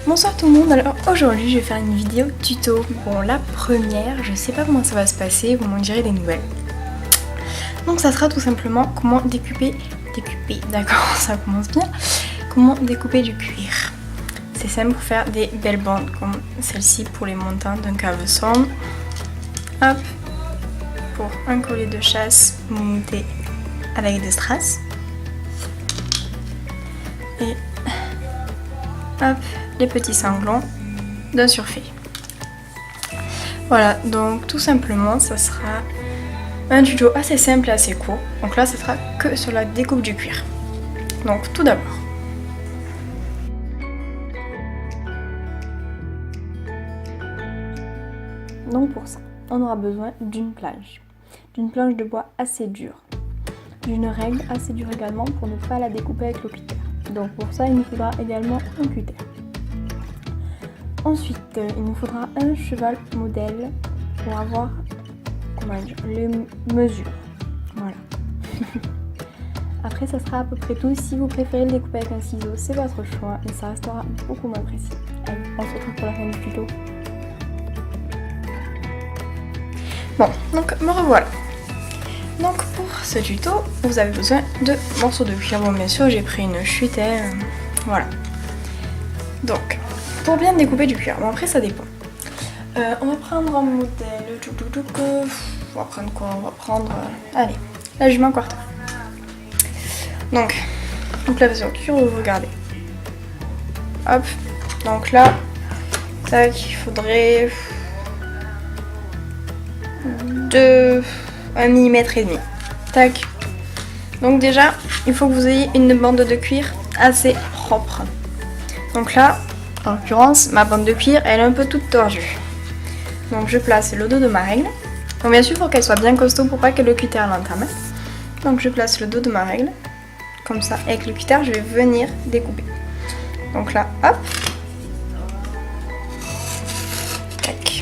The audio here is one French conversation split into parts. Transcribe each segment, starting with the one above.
Bonsoir tout le monde, alors aujourd'hui je vais faire une vidéo tuto. Bon, la première, je sais pas comment ça va se passer, vous m'en direz des nouvelles. Donc ça sera tout simplement comment découper, d'accord, ça commence bien. Comment découper du cuir. C'est simple pour faire des belles bandes comme celle-ci pour les montants d'un caleçon. Hop, pour un collier de chasse monté avec des strass. Et hop, les petits sanglons d'un surfait. Voilà, donc tout simplement ça sera un tuto assez simple et assez court. Donc là ça sera que sur la découpe du cuir. Donc tout d'abord, donc pour ça on aura besoin d'une planche de bois assez dure, d'une règle assez dure également pour ne pas la découper avec le cutter. Donc pour ça il nous faudra également un cutter. Ensuite il nous faudra un cheval modèle pour avoir, comment dire, les mesures. Voilà. Après ça sera à peu près tout. Si vous préférez le découper avec un ciseau, c'est votre choix, mais ça restera beaucoup moins précis. Allez, on se retrouve pour la fin du tuto. Bon, donc me revoilà. Donc pour ce tuto, vous avez besoin de morceaux de cuir. Bon, bien sûr, j'ai pris une chute, voilà. Donc, pour bien découper du cuir, bon après ça dépend. On va prendre un modèle, on va prendre quoi? On va prendre, allez, la jument quarter. Donc la version cuir, vous regardez. Hop, donc là, tac, il faudrait 1,5 mm. Tac. Donc déjà, il faut que vous ayez une bande de cuir assez propre. Donc là, en l'occurrence, ma bande de cuir, elle est un peu toute tordue. Donc je place le dos de ma règle. Donc bien sûr, il faut qu'elle soit bien costaud pour pas que le cutter l'entame. Donc je place le dos de ma règle. Comme ça, avec le cutter, je vais venir découper. Donc là, hop. Tac.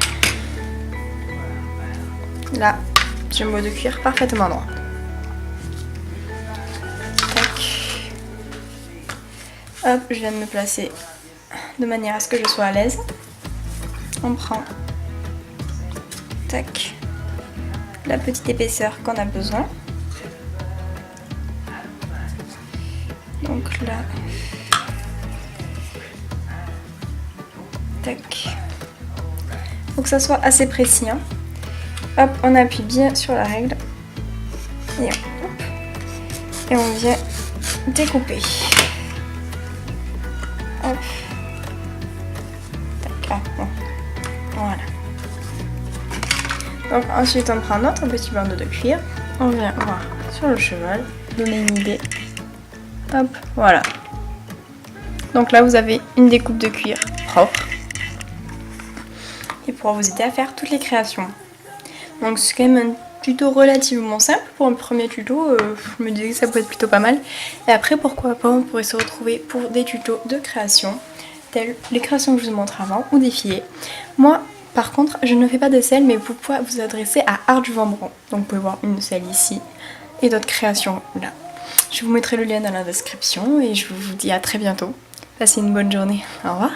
Là, j'ai un bout de cuir parfaitement droit. Tac. Hop, je viens de me placer de manière à ce que je sois à l'aise. On prend, tac, la petite épaisseur qu'on a besoin. Donc là, tac. Faut que ça soit assez précis, hein. Hop, on appuie bien sur la règle et on vient découper. Hop. Tac, ah, bon. Voilà. Donc ensuite on prend notre petit bandeau de cuir, on vient voir sur le cheval, donner une idée. Hop, voilà. Donc là vous avez une découpe de cuir propre et pourra vous aider à faire toutes les créations. Donc c'est quand même un tuto relativement simple pour un premier tuto, je me disais que ça peut être plutôt pas mal. Et après pourquoi pas on pourrait se retrouver pour des tutos de création, tels les créations que je vous montre avant ou des filets. Moi par contre je ne fais pas de selle, mais vous pouvez vous adresser à Art du Vambron. Donc vous pouvez voir une selle ici et d'autres créations là. Je vous mettrai le lien dans la description et je vous dis à très bientôt. Passez une bonne journée, au revoir.